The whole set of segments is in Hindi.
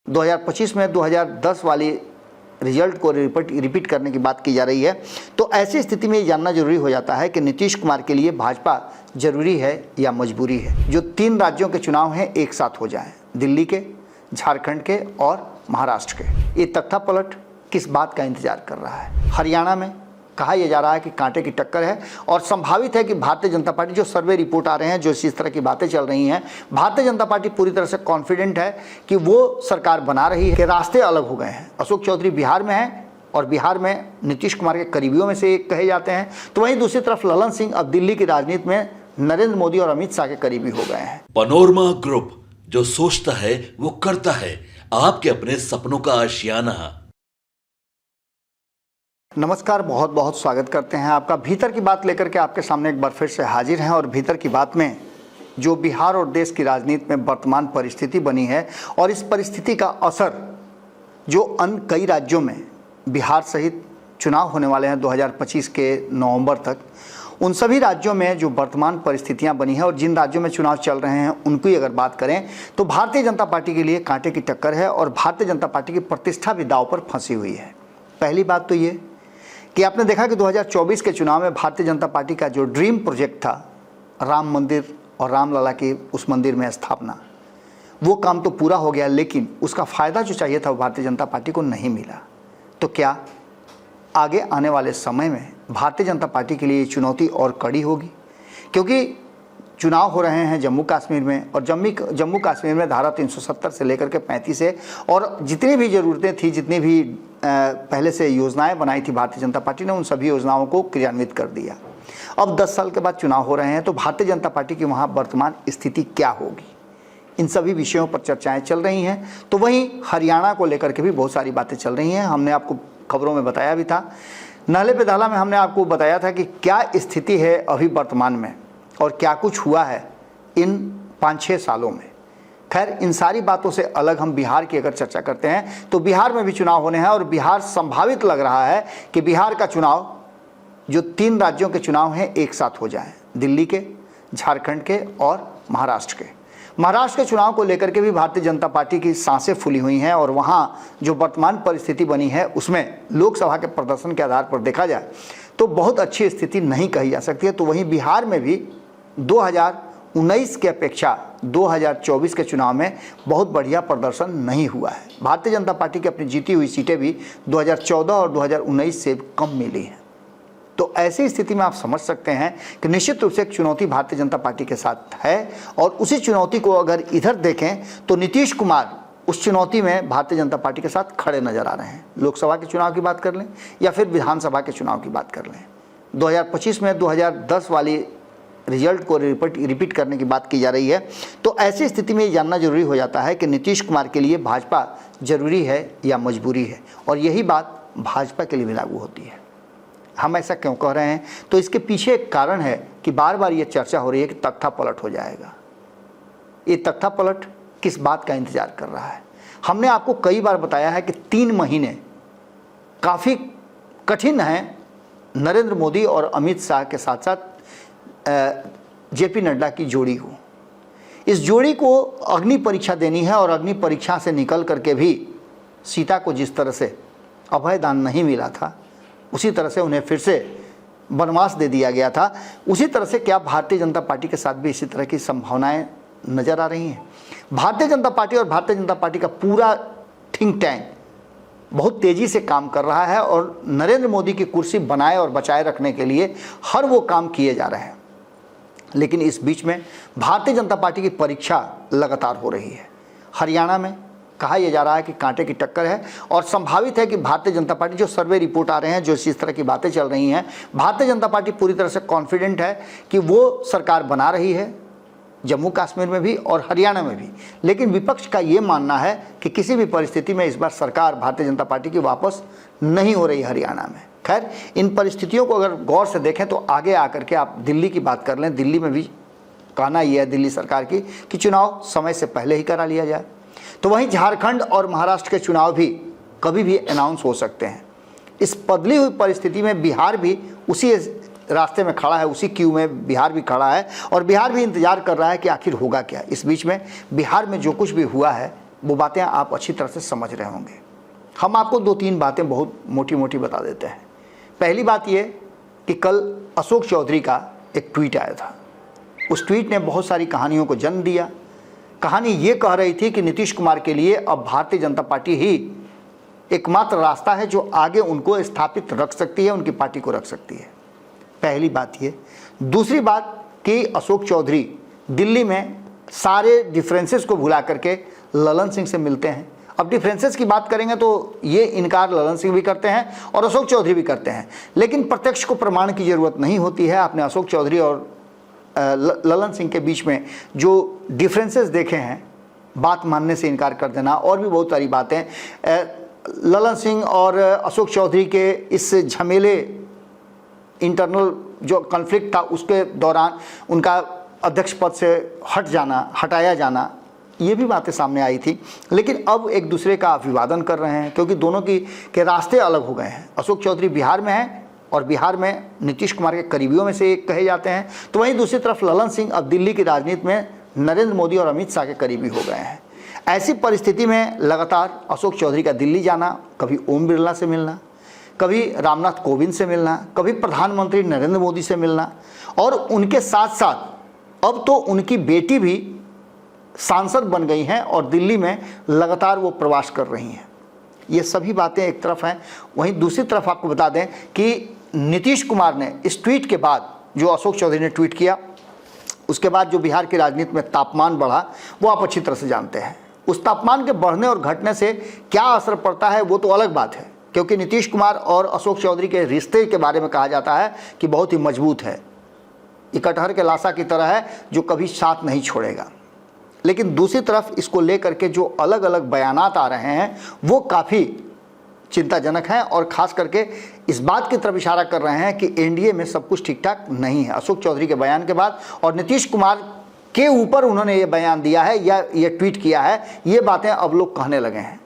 2025 में 2010 वाली रिजल्ट को रिपीट करने की बात की जा रही है। तो ऐसी स्थिति में ये जानना जरूरी हो जाता है कि नीतीश कुमार के लिए भाजपा जरूरी है या मजबूरी है। जो 3 राज्यों के चुनाव हैं एक साथ हो जाएं, दिल्ली के, झारखंड के और महाराष्ट्र के। ये तख्ता पलट किस बात का इंतजार कर रहा है? हरियाणा में कहा यह जा रहा है कि कांटे की टक्कर है और संभावित है कि भारतीय जनता पार्टी, जो सर्वे रिपोर्ट आ रहे हैं, जो इस तरह की बातें चल रही हैं, भारतीय जनता पार्टी पूरी तरह से कॉन्फिडेंट है कि वो सरकार बना रही है। कि रास्ते अलग हो गए हैं। अशोक चौधरी बिहार में हैं और बिहार में नीतीश कुमार के करीबियों में से एक कहे जाते हैं, तो वहीं दूसरी तरफ ललन सिंह अब दिल्ली की राजनीति में नरेंद्र मोदी और अमित शाह के करीबी हो गए हैं। पनोरमा ग्रुप, जो सोचता है वो करता है, आपके अपने सपनों का आशियाना। नमस्कार, बहुत बहुत स्वागत करते हैं आपका। भीतर की बात लेकर के आपके सामने एक बार फिर से हाजिर हैं और भीतर की बात में जो बिहार और देश की राजनीति में वर्तमान परिस्थिति बनी है और इस परिस्थिति का असर जो अन्य कई राज्यों में, बिहार सहित चुनाव होने वाले हैं 2025 के नवंबर तक, उन सभी राज्यों में जो वर्तमान परिस्थितियां बनी हैं और जिन राज्यों में चुनाव चल रहे हैं उनकी अगर बात करें तो भारतीय जनता पार्टी के लिए कांटे की टक्कर है और भारतीय जनता पार्टी की प्रतिष्ठा भी दांव पर फंसी हुई है। पहली बात तो ये कि आपने देखा कि 2024 के चुनाव में भारतीय जनता पार्टी का जो ड्रीम प्रोजेक्ट था, राम मंदिर और रामलला की उस मंदिर में स्थापना, वो काम तो पूरा हो गया, लेकिन उसका फ़ायदा जो चाहिए था वो भारतीय जनता पार्टी को नहीं मिला। तो क्या आगे आने वाले समय में भारतीय जनता पार्टी के लिए चुनौती और कड़ी होगी? क्योंकि चुनाव हो रहे हैं जम्मू कश्मीर में और जम्मू कश्मीर में धारा 370 से लेकर के 35 है और जितनी भी ज़रूरतें थी, जितनी भी पहले से योजनाएं बनाई थी भारतीय जनता पार्टी ने, उन सभी योजनाओं को क्रियान्वित कर दिया। अब 10 साल के बाद चुनाव हो रहे हैं, तो भारतीय जनता पार्टी की वहाँ वर्तमान स्थिति क्या होगी, इन सभी विषयों पर चर्चाएं चल रही हैं। तो वहीं हरियाणा को लेकर के भी बहुत सारी बातें चल रही हैं। हमने आपको खबरों में बताया भी था, नहले पे दाला में हमने आपको बताया था कि क्या स्थिति है अभी वर्तमान में और क्या कुछ हुआ है इन 5-6 सालों में। खैर, इन सारी बातों से अलग हम बिहार की अगर चर्चा करते हैं तो बिहार में भी चुनाव होने हैं और बिहार संभावित लग रहा है कि बिहार का चुनाव, जो 3 राज्यों के चुनाव हैं एक साथ हो जाएं, दिल्ली के, झारखंड के और महाराष्ट्र के। महाराष्ट्र के चुनाव को लेकर के भी भारतीय जनता पार्टी की सांसें फूली हुई हैं और वहाँ जो वर्तमान परिस्थिति बनी है उसमें लोकसभा के प्रदर्शन के आधार पर देखा जाए तो बहुत अच्छी स्थिति नहीं कही जा सकती है। तो वहीं बिहार में भी 2019 की अपेक्षा 2024 के चुनाव में बहुत बढ़िया प्रदर्शन नहीं हुआ है। भारतीय जनता पार्टी की अपनी जीती हुई सीटें भी 2014 और 2019 से कम मिली हैं। तो ऐसी स्थिति में आप समझ सकते हैं कि निश्चित रूप से एक चुनौती भारतीय जनता पार्टी के साथ है और उसी चुनौती को अगर इधर देखें तो नीतीश कुमार उस चुनौती में भारतीय जनता पार्टी के साथ खड़े नजर आ रहे हैं। लोकसभा के चुनाव की बात कर लें या फिर विधानसभा के चुनाव की बात कर लें, 2025 में 2010 वाली रिजल्ट को रिपीट करने की बात की जा रही है। तो ऐसी स्थिति में ये जानना जरूरी हो जाता है कि नीतीश कुमार के लिए भाजपा जरूरी है या मजबूरी है, और यही बात भाजपा के लिए भी लागू होती है। हम ऐसा क्यों कह रहे हैं? तो इसके पीछे एक कारण है कि बार बार ये चर्चा हो रही है कि तख्ता पलट हो जाएगा। ये तख्ता पलट किस बात का इंतजार कर रहा है? हमने आपको कई बार बताया है कि 3 महीने काफ़ी कठिन हैं नरेंद्र मोदी और अमित शाह के साथ साथ जेपी नड्डा की जोड़ी को। इस जोड़ी को अग्नि परीक्षा देनी है और अग्नि परीक्षा से निकल करके भी सीता को जिस तरह से अभयदान नहीं मिला था, उसी तरह से उन्हें फिर से वनवास दे दिया गया था। उसी तरह से क्या भारतीय जनता पार्टी के साथ भी इसी तरह की संभावनाएं नजर आ रही हैं? भारतीय जनता पार्टी और भारतीय जनता पार्टी का पूरा थिंक टैंक बहुत तेजी से काम कर रहा है और नरेंद्र मोदी की कुर्सी बनाए और बचाए रखने के लिए हर वो काम किए जा रहे हैं। लेकिन इस बीच में भारतीय जनता पार्टी की परीक्षा लगातार हो रही है। हरियाणा में कहा यह जा रहा है कि कांटे की टक्कर है और संभावित है कि भारतीय जनता पार्टी, जो सर्वे रिपोर्ट आ रहे हैं, जो इस तरह की बातें चल रही हैं, भारतीय जनता पार्टी पूरी तरह से कॉन्फिडेंट है कि वो सरकार बना रही है जम्मू कश्मीर में भी और हरियाणा में भी। लेकिन विपक्ष का ये मानना है कि किसी भी परिस्थिति में इस बार सरकार भारतीय जनता पार्टी की वापस नहीं हो रही हरियाणा में। खैर, इन परिस्थितियों को अगर गौर से देखें तो आगे आकर के आप दिल्ली की बात कर लें, दिल्ली में भी कहना यह है दिल्ली सरकार की कि चुनाव समय से पहले ही करा लिया जाए। तो वहीं झारखंड और महाराष्ट्र के चुनाव भी कभी भी अनाउंस हो सकते हैं। इस बदली हुई परिस्थिति में बिहार भी उसी रास्ते में खड़ा है, उसी क्यू में बिहार भी खड़ा है और बिहार भी इंतजार कर रहा है कि आखिर होगा क्या। इस बीच में बिहार में जो कुछ भी हुआ है वो बातें आप अच्छी तरह से समझ रहे होंगे। हम आपको 2-3 बातें बहुत मोटी मोटी बता देते हैं। पहली बात ये कि कल अशोक चौधरी का एक ट्वीट आया था। उस ट्वीट ने बहुत सारी कहानियों को जन्म दिया। कहानी ये कह रही थी कि नीतीश कुमार के लिए अब भारतीय जनता पार्टी ही एकमात्र रास्ता है जो आगे उनको स्थापित रख सकती है, उनकी पार्टी को रख सकती है। पहली बात ये। दूसरी बात कि अशोक चौधरी दिल्ली में सारे डिफरेंसेस को भुला करके ललन सिंह से मिलते हैं। अब डिफरेंसेस की बात करेंगे तो ये इनकार ललन सिंह भी करते हैं और अशोक चौधरी भी करते हैं, लेकिन प्रत्यक्ष को प्रमाण की ज़रूरत नहीं होती है। आपने अशोक चौधरी और ललन सिंह के बीच में जो डिफरेंसेस देखे हैं, बात मानने से इनकार कर देना और भी बहुत सारी बातें, ललन सिंह और अशोक चौधरी के इस झमेले इंटरनल जो कॉन्फ्लिक्ट था उसके दौरान उनका अध्यक्ष पद से हटाया जाना, ये भी बातें सामने आई थी। लेकिन अब एक दूसरे का अभिवादन कर रहे हैं क्योंकि दोनों के रास्ते अलग हो गए हैं। अशोक चौधरी बिहार में हैं और बिहार में नीतीश कुमार के करीबियों में से एक कहे जाते हैं, तो वहीं दूसरी तरफ ललन सिंह अब दिल्ली की राजनीति में नरेंद्र मोदी और अमित शाह के करीबी हो गए हैं। ऐसी परिस्थिति में लगातार अशोक चौधरी का दिल्ली जाना, कभी ओम बिरला से मिलना, कभी रामनाथ कोविंद से मिलना, कभी प्रधानमंत्री नरेंद्र मोदी से मिलना, और उनके साथ साथ अब तो उनकी बेटी भी सांसद बन गई हैं और दिल्ली में लगातार वो प्रवास कर रही हैं। ये सभी बातें एक तरफ हैं। वहीं दूसरी तरफ आपको बता दें कि नीतीश कुमार ने इस ट्वीट के बाद, जो अशोक चौधरी ने ट्वीट किया, उसके बाद जो बिहार की राजनीति में तापमान बढ़ा वो आप अच्छी तरह से जानते हैं। उस तापमान के बढ़ने और घटने से क्या असर पड़ता है वो तो अलग बात है, क्योंकि नीतीश कुमार और अशोक चौधरी के रिश्ते के बारे में कहा जाता है कि बहुत ही मजबूत है, ये कटहर के लाशा की तरह है जो कभी साथ नहीं छोड़ेगा। लेकिन दूसरी तरफ इसको लेकर के जो अलग अलग बयानात आ रहे हैं वो काफ़ी चिंताजनक हैं और ख़ास करके इस बात की तरफ इशारा कर रहे हैं कि एनडीए में सब कुछ ठीक ठाक नहीं है। अशोक चौधरी के बयान के बाद और नीतीश कुमार के ऊपर उन्होंने ये बयान दिया है या ये ट्वीट किया है, ये बातें अब लोग कहने लगे हैं।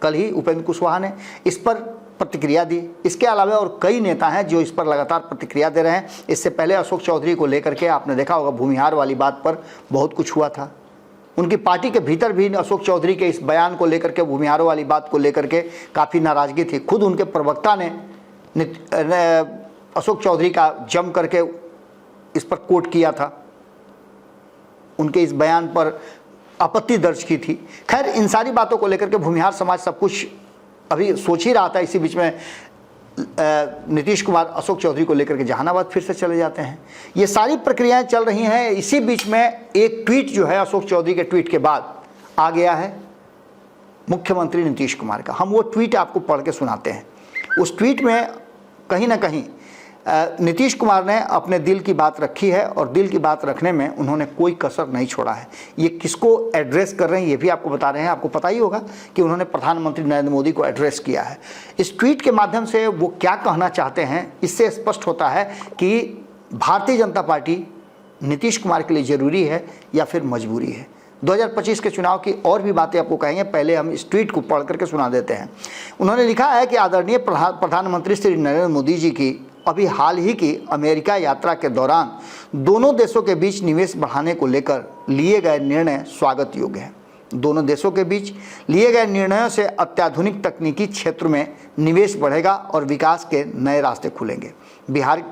कल ही उपेंद्र कुशवाहा ने इस पर प्रतिक्रिया दी। इसके अलावा और कई नेता हैं जो इस पर लगातार प्रतिक्रिया दे रहे हैं। इससे पहले अशोक चौधरी को लेकर के आपने देखा होगा भूमिहार वाली बात पर बहुत कुछ हुआ था। उनकी पार्टी के भीतर भी अशोक चौधरी के इस बयान को लेकर के, भूमिहारों वाली बात को लेकर के काफ़ी नाराज़गी थी। खुद उनके प्रवक्ता ने अशोक चौधरी का जम करके इस पर कोट किया था, उनके इस बयान पर आपत्ति दर्ज की थी। खैर, इन सारी बातों को लेकर के भूमिहार समाज सब कुछ अभी सोच ही रहा था। इसी बीच में नीतीश कुमार अशोक चौधरी को लेकर के जहानाबाद फिर से चले जाते हैं। ये सारी प्रक्रियाएं चल रही हैं। इसी बीच में एक ट्वीट जो है अशोक चौधरी के ट्वीट के बाद आ गया है मुख्यमंत्री नीतीश कुमार का। हम वो ट्वीट आपको पढ़ के सुनाते हैं। उस ट्वीट में कहीं ना कहीं नीतीश कुमार ने अपने दिल की बात रखी है और दिल की बात रखने में उन्होंने कोई कसर नहीं छोड़ा है। ये किसको एड्रेस कर रहे हैं ये भी आपको बता रहे हैं। आपको पता ही होगा कि उन्होंने प्रधानमंत्री नरेंद्र मोदी को एड्रेस किया है। इस ट्वीट के माध्यम से वो क्या कहना चाहते हैं इससे स्पष्ट होता है कि भारतीय जनता पार्टी नीतीश कुमार के लिए ज़रूरी है या फिर मजबूरी है। 2025 के चुनाव की और भी बातें आपको कहेंगे, पहले हम इस ट्वीट को पढ़ करके सुना देते हैं। उन्होंने लिखा है कि आदरणीय प्रधानमंत्री श्री नरेंद्र मोदी जी की अभी हाल ही की अमेरिका यात्रा के दौरान दोनों देशों के बीच निवेश बढ़ाने को लेकर लिए गए निर्णय स्वागत योग्य है। दोनों देशों के बीच लिए गए निर्णयों से अत्याधुनिक तकनीकी क्षेत्र में निवेश बढ़ेगा और विकास के नए रास्ते खुलेंगे। बिहार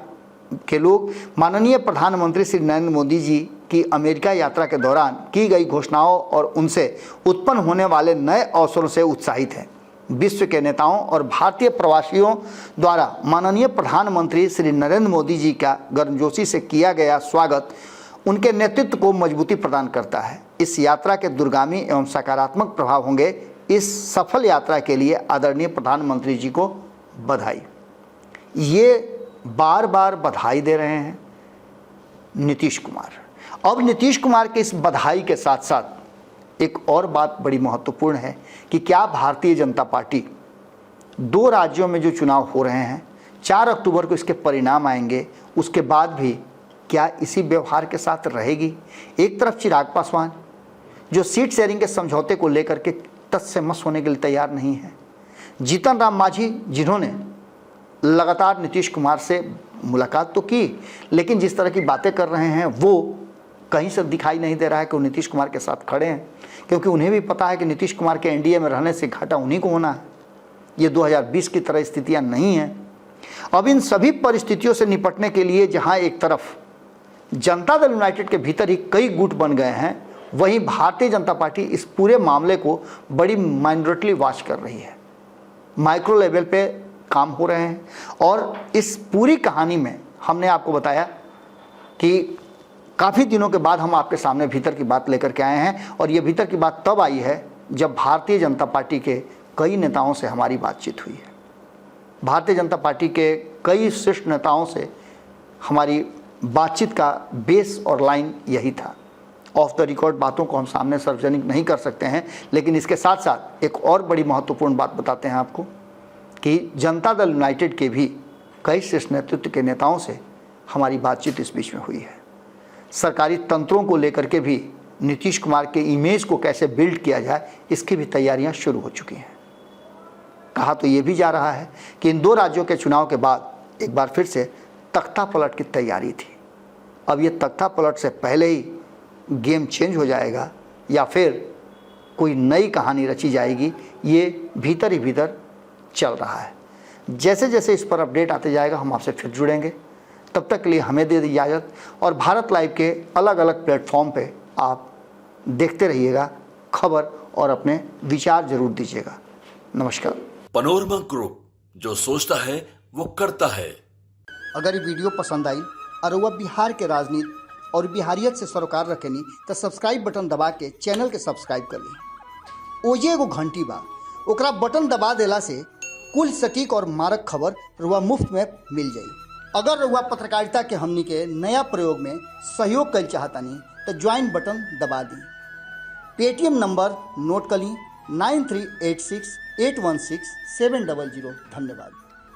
के लोग माननीय प्रधानमंत्री श्री नरेंद्र मोदी जी की अमेरिका यात्रा के दौरान की गई घोषणाओं और उनसे उत्पन्न होने वाले नए अवसरों से उत्साहित हैं। विश्व के नेताओं और भारतीय प्रवासियों द्वारा माननीय प्रधानमंत्री श्री नरेंद्र मोदी जी का गर्मजोशी से किया गया स्वागत उनके नेतृत्व को मजबूती प्रदान करता है। इस यात्रा के दूरगामी एवं सकारात्मक प्रभाव होंगे। इस सफल यात्रा के लिए आदरणीय प्रधानमंत्री जी को बधाई। ये बार बार बधाई दे रहे हैं नीतीश कुमार। अब नीतीश कुमार के इस बधाई के साथ साथ एक और बात बड़ी महत्वपूर्ण है कि क्या भारतीय जनता पार्टी 2 राज्यों में जो चुनाव हो रहे हैं 4 अक्टूबर को इसके परिणाम आएंगे, उसके बाद भी क्या इसी व्यवहार के साथ रहेगी। एक तरफ चिराग पासवान जो सीट शेयरिंग के समझौते को लेकर के तस से मस होने के लिए तैयार नहीं है, जीतन राम मांझी जिन्होंने लगातार नीतीश कुमार से मुलाकात तो की लेकिन जिस तरह की बातें कर रहे हैं वो कहीं से दिखाई नहीं दे रहा है कि वो नीतीश कुमार के साथ खड़े हैं, क्योंकि उन्हें भी पता है कि नीतीश कुमार के एनडीए में रहने से घाटा उन्हीं को होना है। ये 2020 की तरह स्थितियां नहीं हैं। अब इन सभी परिस्थितियों से निपटने के लिए जहां एक तरफ जनता दल यूनाइटेड के भीतर ही कई गुट बन गए हैं, वहीं भारतीय जनता पार्टी इस पूरे मामले को बड़ी माइन्यूटली वॉच कर रही है। माइक्रो लेवल पे काम हो रहे हैं और इस पूरी कहानी में हमने आपको बताया कि काफ़ी दिनों के बाद हम आपके सामने भीतर की बात लेकर के आए हैं, और ये भीतर की बात तब आई है जब भारतीय जनता पार्टी के कई नेताओं से हमारी बातचीत हुई है। भारतीय जनता पार्टी के कई शीर्ष नेताओं से हमारी बातचीत का बेस और लाइन यही था। ऑफ द रिकॉर्ड बातों को हम सामने सार्वजनिक नहीं कर सकते हैं, लेकिन इसके साथ साथ एक और बड़ी महत्वपूर्ण बात बताते हैं आपको कि जनता दल यूनाइटेड के भी कई शीर्ष नेतृत्व के नेताओं से हमारी बातचीत इस बीच में हुई है। सरकारी तंत्रों को लेकर के भी नीतीश कुमार के इमेज को कैसे बिल्ड किया जाए, इसकी भी तैयारियां शुरू हो चुकी हैं। कहा तो ये भी जा रहा है कि इन 2 राज्यों के चुनाव के बाद एक बार फिर से तख्ता पलट की तैयारी थी। अब ये तख्ता पलट से पहले ही गेम चेंज हो जाएगा या फिर कोई नई कहानी रची जाएगी, ये भीतर ही भीतर चल रहा है। जैसे जैसे इस पर अपडेट आते जाएगा हम आपसे फिर जुड़ेंगे। तब तक के लिए हमें दे दी इजाज़त, और भारत लाइव के अलग अलग प्लेटफॉर्म पे आप देखते रहिएगा खबर और अपने विचार जरूर दीजिएगा। नमस्कार। पनोरमा ग्रुप, जो सोचता है वो करता है। अगर ये वीडियो पसंद आई और वह बिहार के राजनीति और बिहारियत से सरोकार रखेनी तो सब्सक्राइब बटन दबा के चैनल के सब्सक्राइब कर ली। ओजे एगो घंटी बा, ओकरा बटन दबा देला से कुल सटीक और मारक खबर रुआ मुफ्त में मिल जाई। अगर रुआ पत्रकारिता के हमनी के नया प्रयोग में सहयोग कर चाहतानी तो ज्वाइन बटन दबा दी। पेटीएम नंबर नोट कर ली 9386816700। धन्यवाद।